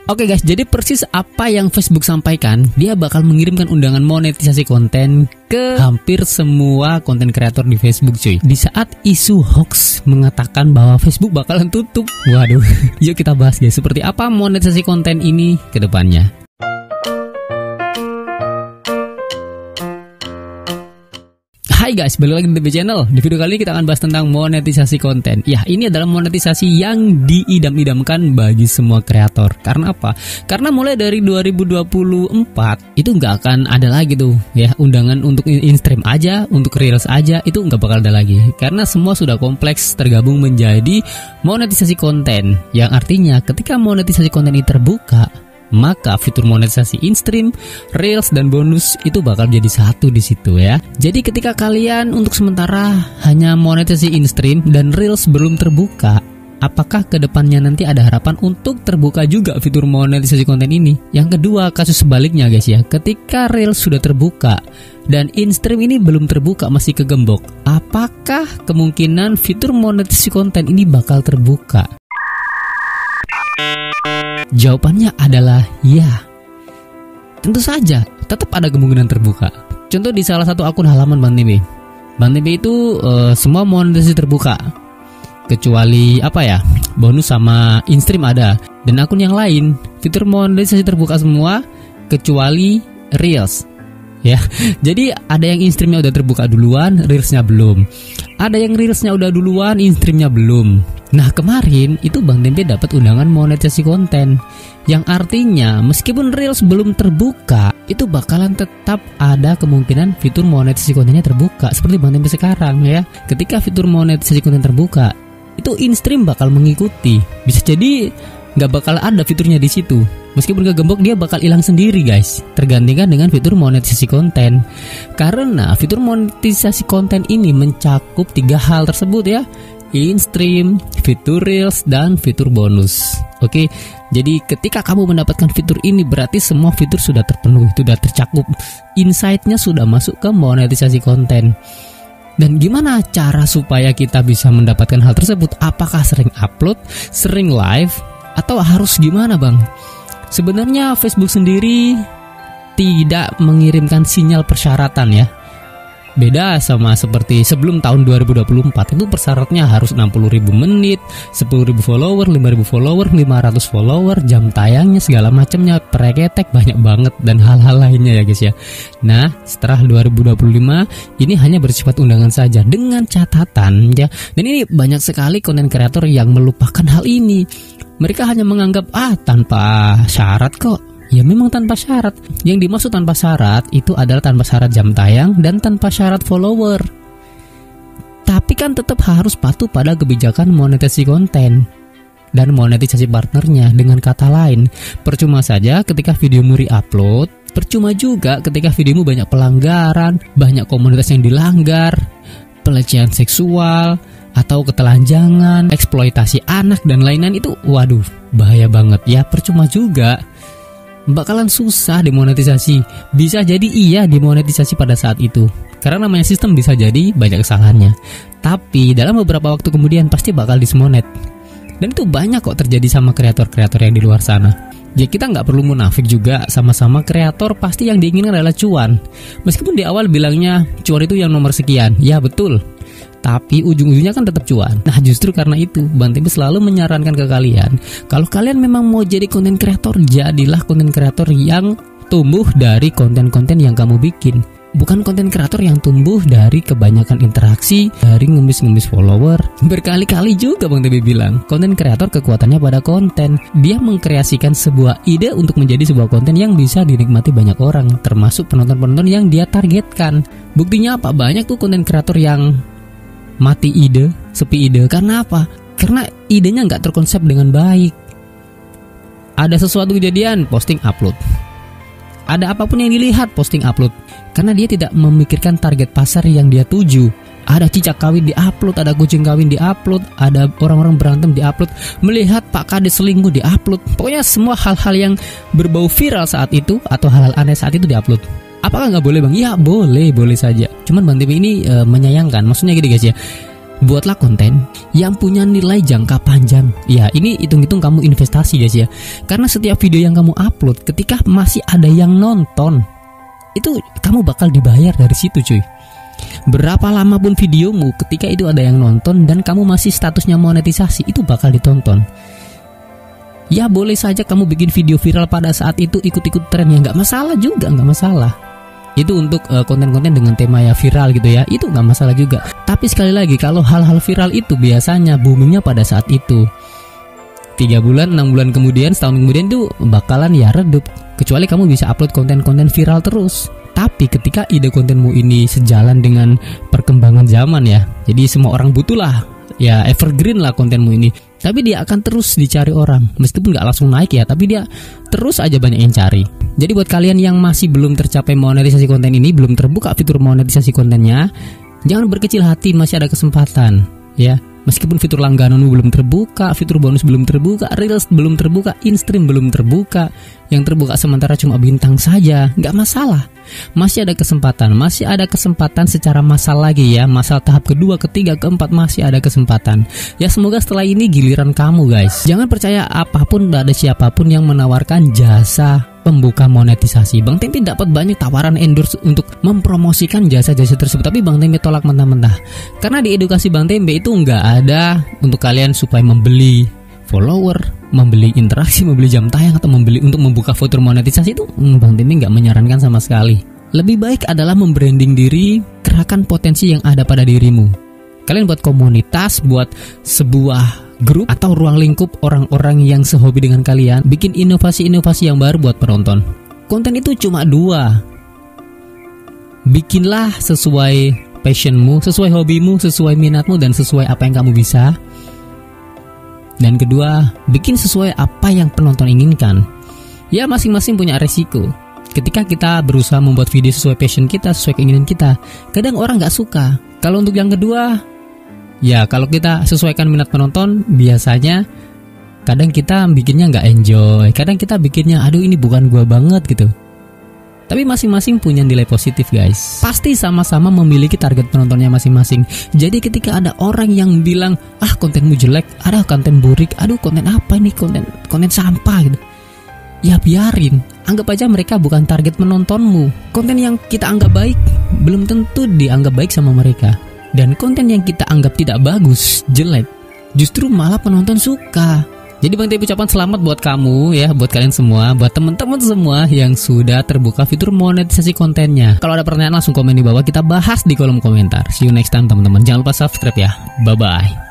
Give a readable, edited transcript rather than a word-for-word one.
Oke guys, jadi persis apa yang Facebook sampaikan, dia bakal mengirimkan undangan monetisasi konten ke hampir semua konten kreator di Facebook cuy. Di saat isu hoax mengatakan bahwa Facebook bakalan tutup. Waduh, yuk kita bahas guys, seperti apa monetisasi konten ini ke depannya. Hai guys, balik lagi di TB Channel. Di video kali ini kita akan bahas tentang monetisasi konten. Ya, ini adalah monetisasi yang diidam-idamkan bagi semua kreator. Karena apa? Karena mulai dari 2024 itu nggak akan ada lagi tuh ya undangan untuk in-stream aja, untuk reels aja, itu nggak bakal ada lagi. Karena semua sudah kompleks tergabung menjadi monetisasi konten. Yang artinya ketika monetisasi konten ini terbuka, maka fitur monetisasi in-stream, reels dan bonus itu bakal jadi satu di situ ya. Jadi ketika kalian untuk sementara hanya monetisasi in-stream dan reels belum terbuka, apakah kedepannya nanti ada harapan untuk terbuka juga fitur monetisasi konten ini? Yang kedua, kasus sebaliknya guys ya. Ketika reels sudah terbuka dan in-stream ini belum terbuka, masih kegembok, apakah kemungkinan fitur monetisasi konten ini bakal terbuka? Jawabannya adalah ya. Tentu saja, tetap ada kemungkinan terbuka. Contoh di salah satu akun halaman Bang TB. Bang TB itu semua monetisasi terbuka. Kecuali apa ya? Bonus sama in-stream ada. Dan akun yang lain, fitur monetisasi terbuka semua kecuali reels. Ya, jadi ada yang in-streamnya udah terbuka duluan, reelsnya belum. Ada yang reelsnya udah duluan, in-streamnya belum. Nah kemarin itu Bang Tempe dapat undangan monetisasi konten, yang artinya meskipun reels belum terbuka, itu bakalan tetap ada kemungkinan fitur monetisasi kontennya terbuka. Seperti Bang Tempe sekarang ya, ketika fitur monetisasi konten terbuka, itu in-stream bakal mengikuti. Bisa jadi nggak bakal ada fiturnya di situ. Meskipun kegembok, dia bakal hilang sendiri guys, tergantikan dengan fitur monetisasi konten. Karena fitur monetisasi konten ini mencakup 3 hal tersebut ya: in-stream, fitur reels, dan fitur bonus. Oke, jadi ketika kamu mendapatkan fitur ini berarti semua fitur sudah terpenuhi, sudah tercakup. Insight-nya sudah masuk ke monetisasi konten. Dan gimana cara supaya kita bisa mendapatkan hal tersebut? Apakah sering upload, sering live, atau harus gimana Bang? Sebenarnya Facebook sendiri tidak mengirimkan sinyal persyaratan ya. Beda sama seperti sebelum tahun 2024, itu persyaratnya harus 60.000 menit, 10.000 follower, 5.000 follower, 500 follower, jam tayangnya segala macamnya, preketek banyak banget dan hal-hal lainnya ya guys ya. Nah, setelah 2025 ini hanya bersifat undangan saja dengan catatan ya. Dan ini banyak sekali konten kreator yang melupakan hal ini. Mereka hanya menganggap tanpa syarat kok. Ya memang tanpa syarat. Yang dimaksud tanpa syarat itu adalah tanpa syarat jam tayang dan tanpa syarat follower. Tapi kan tetap harus patuh pada kebijakan monetisasi konten dan monetisasi partnernya. Dengan kata lain, percuma saja ketika videomu re-upload, percuma juga ketika videomu banyak pelanggaran, banyak komunitas yang dilanggar, pelecehan seksual, atau ketelanjangan, eksploitasi anak dan lain-lain. Itu waduh, bahaya banget ya. Percuma juga, bakalan susah dimonetisasi. Bisa jadi iya dimonetisasi pada saat itu, karena namanya sistem, bisa jadi banyak kesalahannya. Tapi dalam beberapa waktu kemudian pasti bakal dismonet. Dan itu banyak kok terjadi sama kreator-kreator yang di luar sana. Ya kita nggak perlu munafik juga, sama-sama kreator pasti yang diinginkan adalah cuan. Meskipun di awal bilangnya cuan itu yang nomor sekian, ya betul, tapi ujung-ujungnya kan tetap cuan. Nah justru karena itu Bang TB selalu menyarankan ke kalian, kalau kalian memang mau jadi konten kreator, jadilah konten kreator yang tumbuh dari konten-konten yang kamu bikin. Bukan konten kreator yang tumbuh dari kebanyakan interaksi, dari ngemis-ngemis follower. Berkali-kali juga Bang TB bilang, konten kreator kekuatannya pada konten. Dia mengkreasikan sebuah ide untuk menjadi sebuah konten yang bisa dinikmati banyak orang, termasuk penonton-penonton yang dia targetkan. Buktinya apa? Banyak tuh konten kreator yang mati ide, sepi ide. Karena apa? Karena idenya nggak terkonsep dengan baik. Ada sesuatu kejadian, posting upload. Ada apapun yang dilihat, posting upload. Karena dia tidak memikirkan target pasar yang dia tuju. Ada cicak kawin di-upload, ada kucing kawin di-upload, ada orang-orang berantem di-upload, melihat Pak Kades selingkuh di-upload. Pokoknya semua hal-hal yang berbau viral saat itu atau hal-hal aneh saat itu di-upload. Apakah nggak boleh Bang? Ya boleh, boleh saja. Cuman Bang TB ini menyayangkan, maksudnya gini guys ya. buatlah konten yang punya nilai jangka panjang. Ya, ini hitung-hitung kamu investasi guys ya. Karena setiap video yang kamu upload, ketika masih ada yang nonton, itu kamu bakal dibayar dari situ cuy. Berapa lama pun videomu, ketika itu ada yang nonton dan kamu masih statusnya monetisasi, itu bakal ditonton. Ya boleh saja kamu bikin video viral pada saat itu ikut-ikut tren, ya nggak masalah juga, nggak masalah. Itu untuk konten-konten dengan tema ya viral gitu ya, itu nggak masalah juga. Tapi sekali lagi, kalau hal-hal viral itu biasanya boomingnya pada saat itu 3 bulan, 6 bulan kemudian, setahun kemudian itu bakalan ya redup. Kecuali kamu bisa upload konten-konten viral terus. Tapi ketika ide kontenmu ini sejalan dengan perkembangan zaman ya, jadi semua orang butuh lah, ya evergreen lah kontenmu ini. Tapi dia akan terus dicari orang, meskipun nggak langsung naik ya, tapi dia terus aja banyak yang cari. Jadi buat kalian yang masih belum tercapai monetisasi konten ini, belum terbuka fitur monetisasi kontennya, jangan berkecil hati, masih ada kesempatan ya. Meskipun fitur langgananmu belum terbuka, fitur bonus belum terbuka, reels belum terbuka, in-stream belum terbuka, yang terbuka sementara cuma bintang saja, nggak masalah. Masih ada kesempatan secara massal lagi ya, massal tahap kedua, ketiga, keempat masih ada kesempatan. Ya semoga setelah ini giliran kamu guys. Jangan percaya apapun, ada siapapun yang menawarkan jasa pembuka monetisasi. Bang Tempe dapat banyak tawaran endorse untuk mempromosikan jasa-jasa tersebut, tapi Bang Tempe tolak mentah-mentah. Karena di edukasi Bang Tempe itu nggak ada untuk kalian supaya membeli follower, membeli interaksi, membeli jam tayang, atau membeli untuk membuka fitur monetisasi itu Bang Tempe nggak menyarankan sama sekali. Lebih baik adalah membranding diri, kerahkan potensi yang ada pada dirimu. Kalian buat komunitas, buat sebuah grup atau ruang lingkup orang-orang yang sehobi dengan kalian, bikin inovasi-inovasi yang baru buat penonton. Konten itu cuma 2. Bikinlah sesuai passionmu, sesuai hobimu, sesuai minatmu, dan sesuai apa yang kamu bisa. Dan kedua, bikin sesuai apa yang penonton inginkan. Ya masing-masing punya resiko. Ketika kita berusaha membuat video sesuai passion kita, sesuai keinginan kita, kadang orang gak suka. Kalau untuk yang kedua, ya kalau kita sesuaikan minat penonton, biasanya kadang kita bikinnya nggak enjoy, kadang kita bikinnya aduh ini bukan gua banget gitu. Tapi masing-masing punya nilai positif guys. Pasti sama-sama memiliki target penontonnya masing-masing. Jadi ketika ada orang yang bilang ah kontenmu jelek, ada konten burik, aduh konten apa ini, konten sampah gitu, ya biarin, anggap aja mereka bukan target menontonmu. Konten yang kita anggap baik belum tentu dianggap baik sama mereka. Dan konten yang kita anggap tidak bagus, jelek, justru malah penonton suka. Jadi Bang Tempe ucapan selamat buat kamu ya, buat kalian semua, buat teman-teman semua yang sudah terbuka fitur monetisasi kontennya. Kalau ada pertanyaan langsung komen di bawah, kita bahas di kolom komentar. See you next time teman-teman. Jangan lupa subscribe ya. Bye-bye.